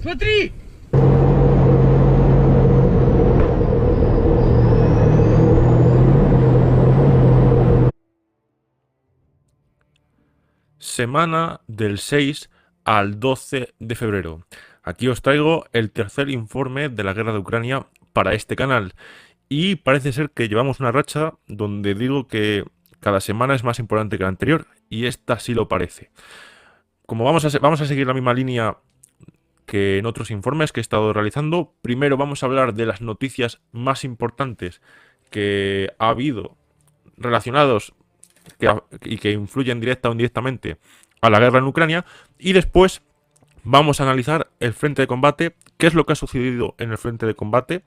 Смотри! Semana del 6 al 12 de febrero. Aquí os traigo el tercer informe de la guerra de Ucrania para este canal. Y parece ser que llevamos una racha donde digo que cada semana es más importante que la anterior. Y esta sí lo parece. Como vamos a seguir la misma línea que en otros informes que he estado realizando, primero vamos a hablar de las noticias más importantes que ha habido relacionados y que influyen directa o indirectamente a la guerra en Ucrania, y después vamos a analizar el frente de combate, qué es lo que ha sucedido en el frente de combate,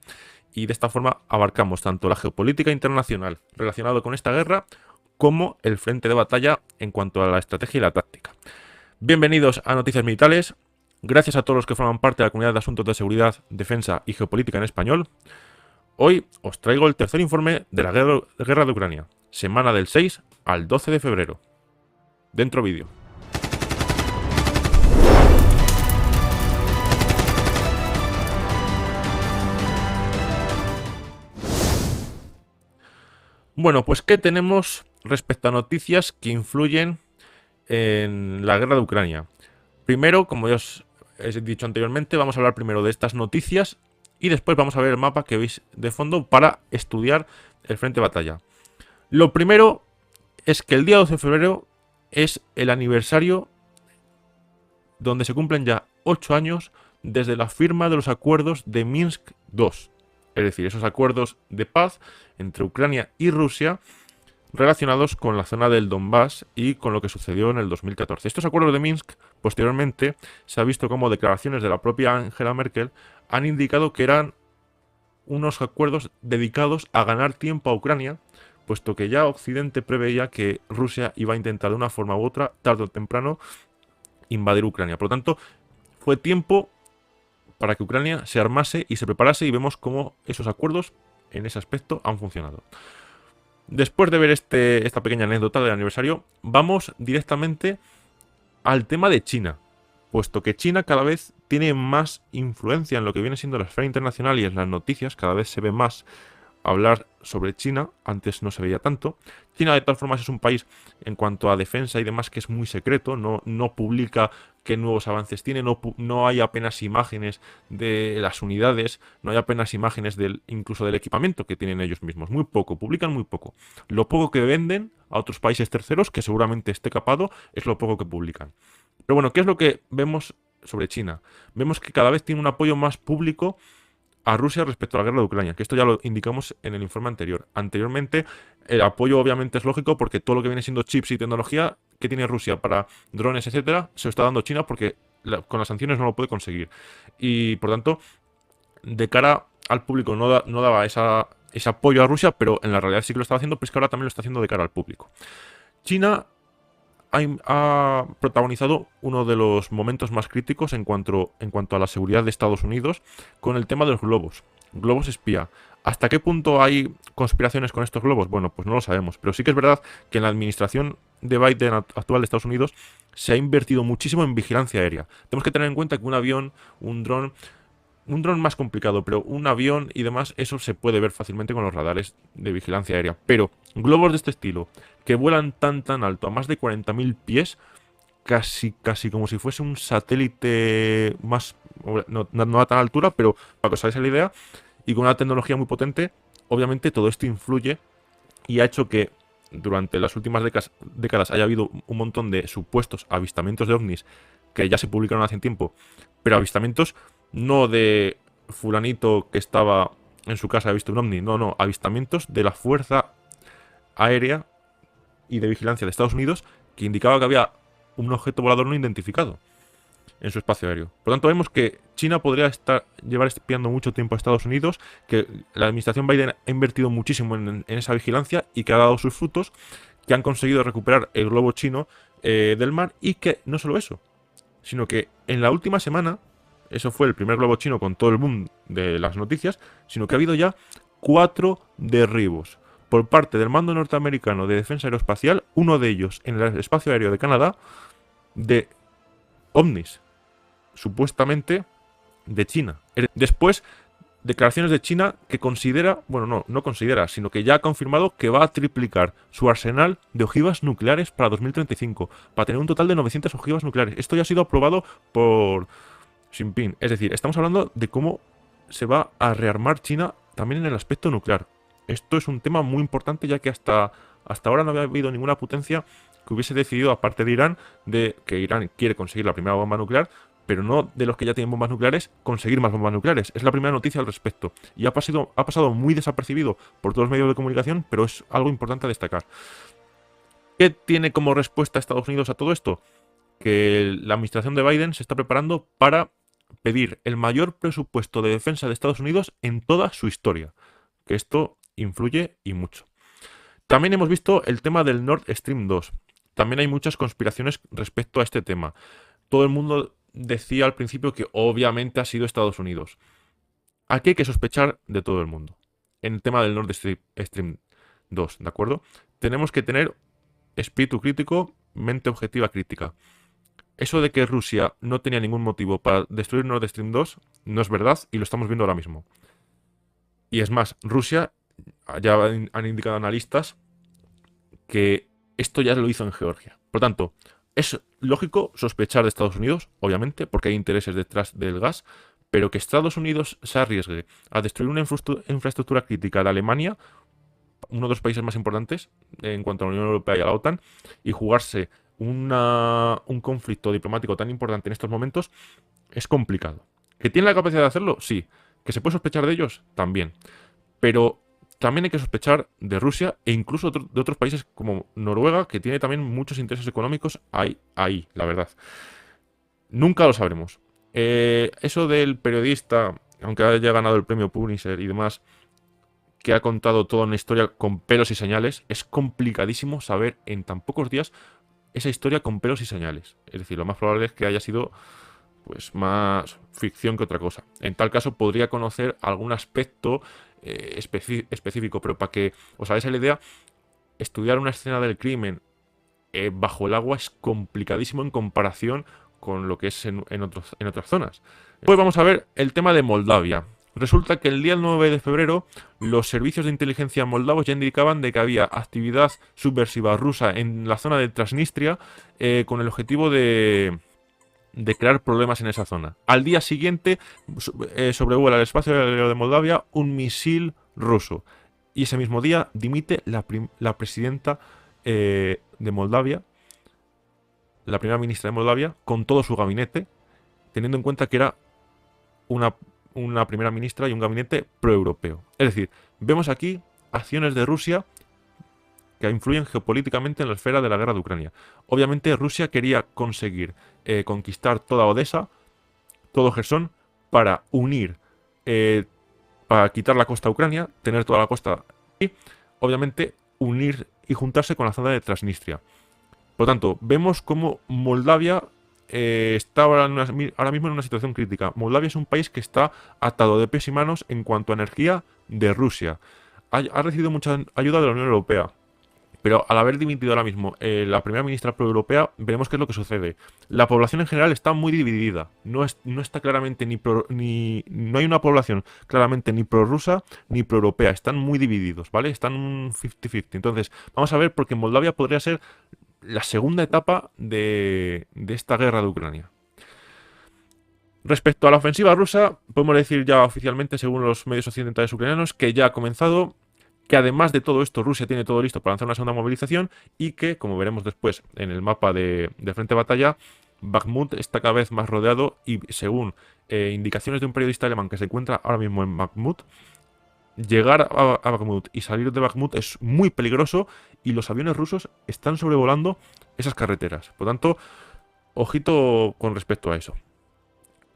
y de esta forma abarcamos tanto la geopolítica internacional relacionada con esta guerra como el frente de batalla en cuanto a la estrategia y la táctica. Bienvenidos a Noticias Militares. Gracias a todos los que forman parte de la comunidad de asuntos de seguridad, defensa y geopolítica en español. Hoy os traigo el tercer informe de la guerra de Ucrania, semana del 6 al 12 de febrero. Dentro vídeo. Bueno, pues ¿qué tenemos respecto a noticias que influyen en la guerra de Ucrania? Primero, como ya os he dicho anteriormente, vamos a hablar primero de estas noticias y después vamos a ver el mapa que veis de fondo para estudiar el frente de batalla. Lo primero es que el día 12 de febrero es el aniversario donde se cumplen ya 8 años desde la firma de los acuerdos de Minsk II. Es decir, esos acuerdos de paz entre Ucrania y Rusia relacionados con la zona del Donbass y con lo que sucedió en el 2014. Estos acuerdos de Minsk, posteriormente, se ha visto como declaraciones de la propia Angela Merkel han indicado que eran unos acuerdos dedicados a ganar tiempo a Ucrania, puesto que ya Occidente preveía que Rusia iba a intentar de una forma u otra, tarde o temprano, invadir Ucrania. Por lo tanto, fue tiempo para que Ucrania se armase y se preparase, y vemos cómo esos acuerdos en ese aspecto han funcionado. Después de ver esta pequeña anécdota del aniversario, vamos directamente al tema de China, puesto que China cada vez tiene más influencia en lo que viene siendo la esfera internacional y en las noticias. Cada vez se ve más hablar sobre China, antes no se veía tanto. China de todas formas es un país en cuanto a defensa y demás que es muy secreto, no publica qué nuevos avances tiene, no hay apenas imágenes de las unidades, no hay apenas imágenes incluso del equipamiento que tienen ellos mismos, muy poco, publican muy poco. Lo poco que venden a otros países terceros, que seguramente esté capado, es lo poco que publican. Pero bueno, ¿qué es lo que vemos sobre China? Vemos que cada vez tiene un apoyo más público a Rusia respecto a la guerra de Ucrania, que esto ya lo indicamos en el informe anterior. Anteriormente, el apoyo obviamente es lógico porque todo lo que viene siendo chips y tecnología que tiene Rusia para drones, etcétera, se lo está dando China porque con las sanciones no lo puede conseguir. Y por tanto, de cara al público no daba ese apoyo a Rusia, pero en la realidad sí que lo estaba haciendo, pero es que ahora también lo está haciendo de cara al público. China ha protagonizado uno de los momentos más críticos en cuanto a la seguridad de Estados Unidos con el tema de los globos espía. ¿Hasta qué punto hay conspiraciones con estos globos? Bueno, pues no lo sabemos, pero sí que es verdad que en la administración de Biden actual de Estados Unidos se ha invertido muchísimo en vigilancia aérea. Tenemos que tener en cuenta que un avión, un dron más complicado, pero un avión y demás, eso se puede ver fácilmente con los radares de vigilancia aérea. Pero globos de este estilo, que vuelan tan alto, a más de 40.000 pies, casi como si fuese un satélite más, no a tan altura, pero para que os hagáis la idea, y con una tecnología muy potente, obviamente todo esto influye y ha hecho que durante las últimas décadas haya habido un montón de supuestos avistamientos de ovnis que ya se publicaron hace tiempo, pero avistamientos no de fulanito que estaba en su casa ha visto un ovni, no, avistamientos de la Fuerza Aérea y de Vigilancia de Estados Unidos que indicaba que había un objeto volador no identificado en su espacio aéreo. Por lo tanto, vemos que China podría llevar espiando mucho tiempo a Estados Unidos, que la administración Biden ha invertido muchísimo en esa vigilancia y que ha dado sus frutos, que han conseguido recuperar el globo chino del mar, y que no solo eso, sino que en la última semana, eso fue el primer globo chino con todo el boom de las noticias, sino que ha habido ya 4 derribos por parte del Mando Norteamericano de Defensa Aeroespacial, uno de ellos en el espacio aéreo de Canadá, de ovnis supuestamente de China. Después, declaraciones de China que considera, bueno, no considera, sino que ya ha confirmado que va a triplicar su arsenal de ojivas nucleares para 2035, para tener un total de 900 ojivas nucleares. Esto ya ha sido aprobado por Xi Jinping. Es decir, estamos hablando de cómo se va a rearmar China también en el aspecto nuclear. Esto es un tema muy importante, ya que hasta ahora no había habido ninguna potencia que hubiese decidido, aparte de Irán, de que Irán quiere conseguir la primera bomba nuclear, pero no de los que ya tienen bombas nucleares, conseguir más bombas nucleares. Es la primera noticia al respecto. Y ha pasado muy desapercibido por todos los medios de comunicación, pero es algo importante a destacar. ¿Qué tiene como respuesta Estados Unidos a todo esto? Que la administración de Biden se está preparando para pedir el mayor presupuesto de defensa de Estados Unidos en toda su historia. Que esto influye y mucho. También hemos visto el tema del Nord Stream 2. También hay muchas conspiraciones respecto a este tema. Todo el mundo decía al principio que obviamente ha sido Estados Unidos. Aquí hay que sospechar de todo el mundo. En el tema del Nord Stream 2, ¿de acuerdo? Tenemos que tener espíritu crítico, mente objetiva crítica. Eso de que Rusia no tenía ningún motivo para destruir Nord Stream 2 no es verdad y lo estamos viendo ahora mismo. Y es más, Rusia, ya han indicado analistas que esto ya lo hizo en Georgia. Por lo tanto, es lógico sospechar de Estados Unidos, obviamente, porque hay intereses detrás del gas, pero que Estados Unidos se arriesgue a destruir una infraestructura crítica de Alemania, uno de los países más importantes en cuanto a la Unión Europea y a la OTAN, y jugarse un conflicto diplomático tan importante en estos momentos, es complicado. ¿Que tiene la capacidad de hacerlo? Sí. ¿Que se puede sospechar de ellos? También. Pero también hay que sospechar de Rusia e incluso de otros países como Noruega, que tiene también muchos intereses económicos ahí, la verdad. Nunca lo sabremos. Eso del periodista, aunque haya ganado el premio Pulitzer y demás, que ha contado toda una historia con pelos y señales, es complicadísimo saber en tan pocos días esa historia con pelos y señales. Es decir, lo más probable es que haya sido pues más ficción que otra cosa. En tal caso podría conocer algún aspecto específico, pero para que os hagáis la idea, estudiar una escena del crimen bajo el agua es complicadísimo en comparación con lo que es en otras zonas. Después vamos a ver el tema de Moldavia. Resulta que el día 9 de febrero los servicios de inteligencia moldavos ya indicaban de que había actividad subversiva rusa en la zona de Transnistria con el objetivo de crear problemas en esa zona. Al día siguiente sobrevuela el espacio aéreo de Moldavia un misil ruso. Y ese mismo día dimite la presidenta de Moldavia, la primera ministra de Moldavia, con todo su gabinete, teniendo en cuenta que era una primera ministra y un gabinete proeuropeo. Es decir, vemos aquí acciones de Rusia que influyen geopolíticamente en la esfera de la guerra de Ucrania. Obviamente Rusia quería conseguir conquistar toda Odessa, todo Gerson, para unir, para quitar la costa a Ucrania, tener toda la costa y, obviamente, unir y juntarse con la zona de Transnistria. Por lo tanto, vemos cómo Moldavia está ahora mismo en una situación crítica. Moldavia es un país que está atado de pies y manos en cuanto a energía de Rusia. Ha recibido mucha ayuda de la Unión Europea. Pero al haber dimitido ahora mismo la primera ministra proeuropea, veremos qué es lo que sucede. La población en general está muy dividida. No está claramente no hay una población claramente ni prorrusa ni proeuropea. Están muy divididos, ¿vale? Están 50-50. Entonces, vamos a ver, porque Moldavia podría ser la segunda etapa de esta guerra de Ucrania. Respecto a la ofensiva rusa, podemos decir ya oficialmente, según los medios occidentales ucranianos, que ya ha comenzado, que además de todo esto Rusia tiene todo listo para lanzar una segunda movilización y que, como veremos después en el mapa de frente de batalla, Bakhmut está cada vez más rodeado y según indicaciones de un periodista alemán que se encuentra ahora mismo en Bakhmut, llegar a Bakhmut y salir de Bakhmut es muy peligroso y los aviones rusos están sobrevolando esas carreteras. Por tanto, ojito con respecto a eso.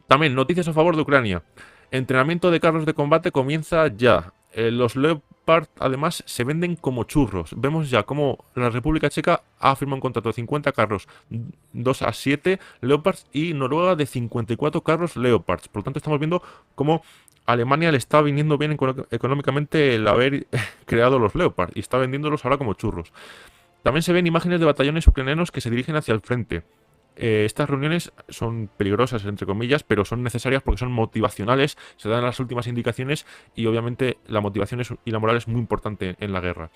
También, noticias a favor de Ucrania. Entrenamiento de carros de combate comienza ya. Los Leopard, además, se venden como churros. Vemos ya cómo la República Checa ha firmado un contrato de 50 carros 2A7 Leopards y Noruega de 54 carros Leopards. Por lo tanto, estamos viendo cómo Alemania le está viniendo bien económicamente el haber creado los Leopard y está vendiéndolos ahora como churros. También se ven imágenes de batallones ucranianos que se dirigen hacia el frente. Estas reuniones son peligrosas, entre comillas, pero son necesarias porque son motivacionales, se dan las últimas indicaciones y obviamente la motivación y la moral es muy importante en la guerra.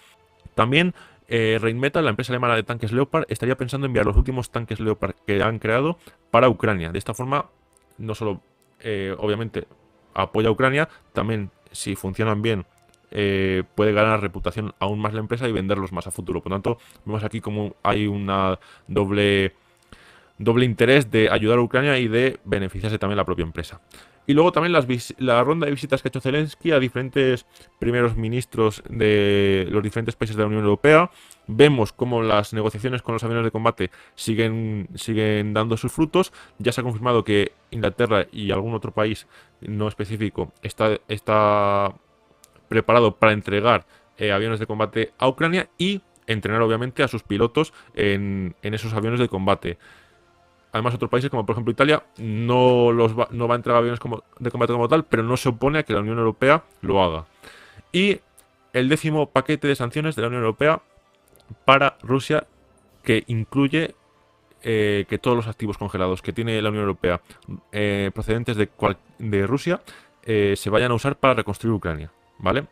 También Rheinmetall, la empresa alemana de tanques Leopard, estaría pensando en enviar los últimos tanques Leopard que han creado para Ucrania. De esta forma, no solo, obviamente, apoya a Ucrania, también, si funcionan bien, puede ganar reputación aún más la empresa y venderlos más a futuro. Por lo tanto, vemos aquí como hay una doble interés de ayudar a Ucrania y de beneficiarse también la propia empresa. Y luego también la ronda de visitas que ha hecho Zelensky a diferentes primeros ministros de los diferentes países de la Unión Europea. Vemos cómo las negociaciones con los aviones de combate siguen dando sus frutos. Ya se ha confirmado que Inglaterra y algún otro país no específico está preparado para entregar aviones de combate a Ucrania y entrenar obviamente a sus pilotos en esos aviones de combate. Además, otros países, como por ejemplo Italia, no va a entregar aviones de combate como tal, pero no se opone a que la Unión Europea lo haga. Y el 10º paquete de sanciones de la Unión Europea para Rusia, que incluye que todos los activos congelados que tiene la Unión Europea procedentes de Rusia se vayan a usar para reconstruir Ucrania, ¿vale?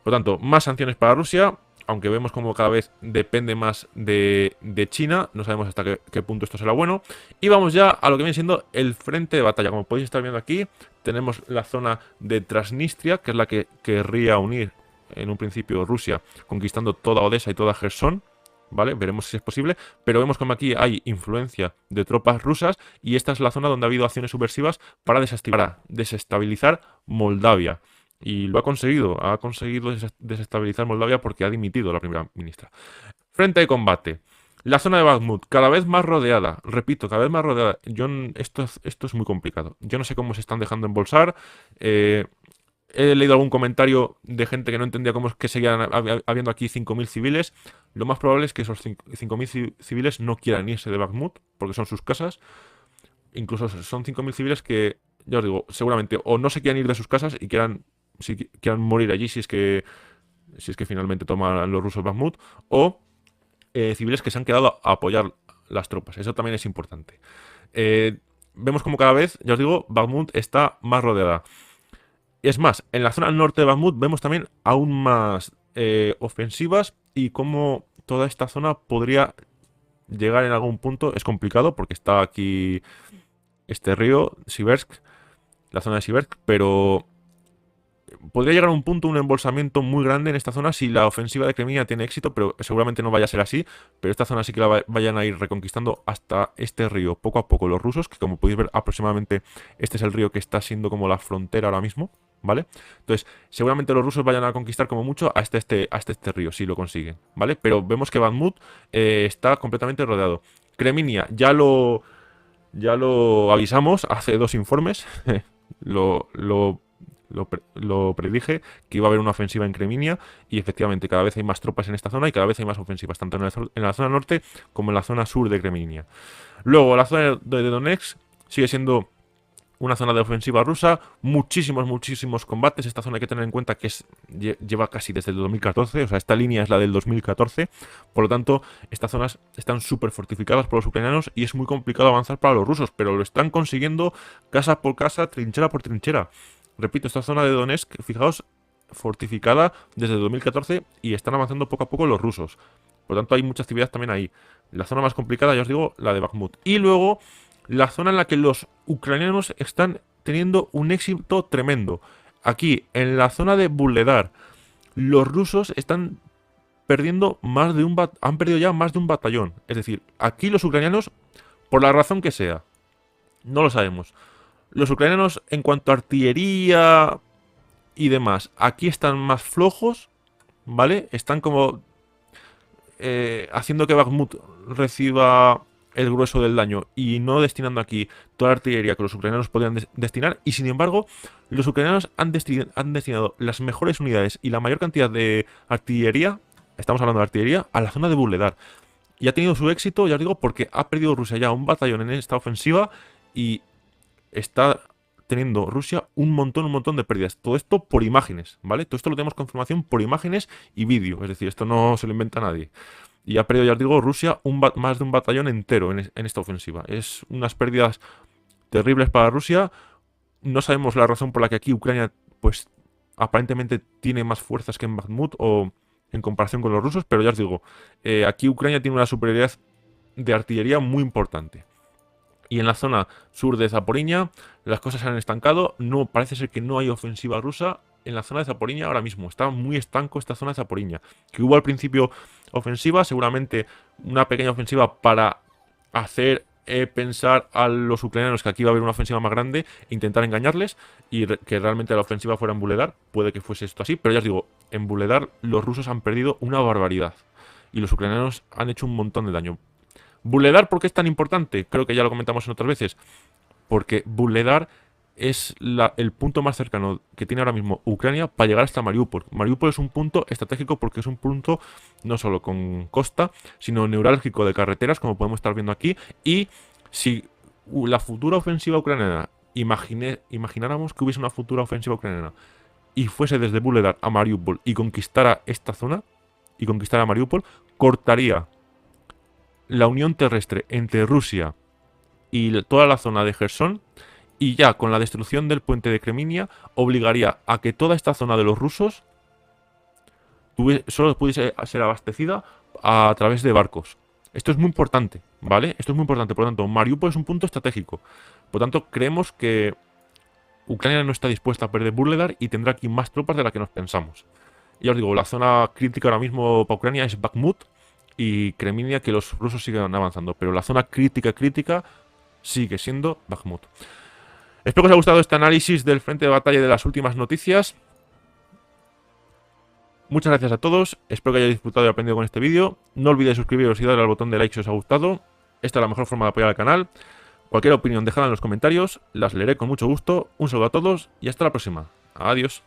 Por lo tanto, más sanciones para Rusia, aunque vemos como cada vez depende más de China, no sabemos hasta qué punto esto será bueno. Y vamos ya a lo que viene siendo el frente de batalla. Como podéis estar viendo aquí, tenemos la zona de Transnistria, que es la que querría unir en un principio Rusia, conquistando toda Odessa y toda Gerson, ¿vale? Veremos si es posible, pero vemos como aquí hay influencia de tropas rusas y esta es la zona donde ha habido acciones subversivas para desestabilizar Moldavia. Y lo ha conseguido desestabilizar Moldavia porque ha dimitido la primera ministra. Frente de combate. La zona de Bakhmut, cada vez más rodeada. Repito, cada vez más rodeada. Esto es muy complicado. Yo no sé cómo se están dejando embolsar. He leído algún comentario de gente que no entendía cómo es que seguían habiendo aquí 5.000 civiles. Lo más probable es que esos 5.000 civiles no quieran irse de Bakhmut, porque son sus casas. Incluso son 5.000 civiles que, ya os digo, seguramente o no se quieran ir de sus casas y quieran morir allí si es que finalmente toman los rusos Bakhmut, o civiles que se han quedado a apoyar las tropas. Eso también es importante. Vemos como cada vez, ya os digo, Bakhmut está más rodeada. Es más, en la zona norte de Bakhmut vemos también aún más ofensivas y cómo toda esta zona podría llegar en algún punto. Es complicado porque está aquí este río, Siversk, la zona de Siversk, pero podría llegar a un punto, un embolsamiento muy grande en esta zona si la ofensiva de Crimea tiene éxito, pero seguramente no vaya a ser así. Pero esta zona sí que la vayan a ir reconquistando hasta este río, poco a poco los rusos, que como podéis ver aproximadamente este es el río que está siendo como la frontera ahora mismo, ¿vale? Entonces, seguramente los rusos vayan a conquistar como mucho hasta este río, si lo consiguen, ¿vale? Pero vemos que Bakhmut está completamente rodeado. Kreminia, ya lo avisamos hace 2 informes, lo predije que iba a haber una ofensiva en Kreminia y efectivamente cada vez hay más tropas en esta zona y cada vez hay más ofensivas, tanto en la zona norte como en la zona sur de Kreminia. Luego la zona de Donetsk sigue siendo una zona de ofensiva rusa, muchísimos combates. Esta zona hay que tener en cuenta que lleva casi desde el 2014, o sea, esta línea es la del 2014, por lo tanto, estas zonas están súper fortificadas por los ucranianos y es muy complicado avanzar para los rusos, pero lo están consiguiendo casa por casa, trinchera por trinchera. Repito, esta zona de Donetsk, fijaos, fortificada desde el 2014 y están avanzando poco a poco los rusos. Por lo tanto, hay mucha actividad también ahí. La zona más complicada, ya os digo, la de Bakhmut. Y luego, la zona en la que los ucranianos están teniendo un éxito tremendo. Aquí, en la zona de Vuhledar, los rusos están perdiendo han perdido ya más de un batallón. Es decir, aquí los ucranianos, por la razón que sea, no lo sabemos. Los ucranianos, en cuanto a artillería y demás, aquí están más flojos, ¿vale? Están como haciendo que Bakhmut reciba el grueso del daño y no destinando aquí toda la artillería que los ucranianos podrían destinar. Y sin embargo, los ucranianos han destinado las mejores unidades y la mayor cantidad de artillería, estamos hablando de artillería, a la zona de Vuhledar. Y ha tenido su éxito, ya os digo, porque ha perdido Rusia ya un batallón en esta ofensiva y está teniendo Rusia un montón de pérdidas. Todo esto por imágenes, ¿vale? Todo esto lo tenemos confirmación por imágenes y vídeo. Es decir, esto no se lo inventa nadie. y ha perdido, ya os digo, Rusia más de un batallón entero en esta ofensiva. Es unas pérdidas terribles para Rusia. No sabemos la razón por la que aquí Ucrania, pues, aparentemente tiene más fuerzas que en Bakhmut o en comparación con los rusos, pero ya os digo, aquí Ucrania tiene una superioridad de artillería muy importante. Y en la zona sur de Zaporiña las cosas se han estancado. No, parece ser que no hay ofensiva rusa en la zona de Zaporiña ahora mismo. Está muy estanco esta zona de Zaporiña. Que hubo al principio ofensiva, seguramente una pequeña ofensiva para hacer pensar a los ucranianos que aquí va a haber una ofensiva más grande e intentar engañarles y que realmente la ofensiva fuera en Vuhledar. Puede que fuese esto así, pero ya os digo, en Vuhledar los rusos han perdido una barbaridad y los ucranianos han hecho un montón de daño. Vuhledar, ¿por qué es tan importante? Creo que ya lo comentamos en otras veces. Porque Vuhledar es el punto más cercano que tiene ahora mismo Ucrania para llegar hasta Mariupol. Mariupol es un punto estratégico porque es un punto no solo con costa, sino neurálgico de carreteras, como podemos estar viendo aquí. Y si la futura ofensiva ucraniana, imagináramos que hubiese una futura ofensiva ucraniana y fuese desde Vuhledar a Mariupol y conquistara esta zona, y conquistara Mariupol, cortaría la unión terrestre entre Rusia y toda la zona de Gerson, y ya con la destrucción del puente de Kreminia obligaría a que toda esta zona de los rusos solo pudiese ser abastecida a través de barcos. Esto es muy importante, ¿vale? Esto es muy importante, por lo tanto, Mariupol es un punto estratégico. Por lo tanto, creemos que Ucrania no está dispuesta a perder Vuhledar y tendrá aquí más tropas de las que nos pensamos. Y ya os digo, la zona crítica ahora mismo para Ucrania es Bakhmut y Kreminia, que los rusos siguen avanzando, pero la zona crítica sigue siendo Bakhmut. Espero que os haya gustado este análisis del frente de batalla y de las últimas noticias. Muchas gracias a todos, espero que hayáis disfrutado y aprendido con este vídeo. No olvidéis suscribiros y darle al botón de like si os ha gustado. Esta es la mejor forma de apoyar al canal. Cualquier opinión dejadla en los comentarios, las leeré con mucho gusto. Un saludo a todos y hasta la próxima. Adiós.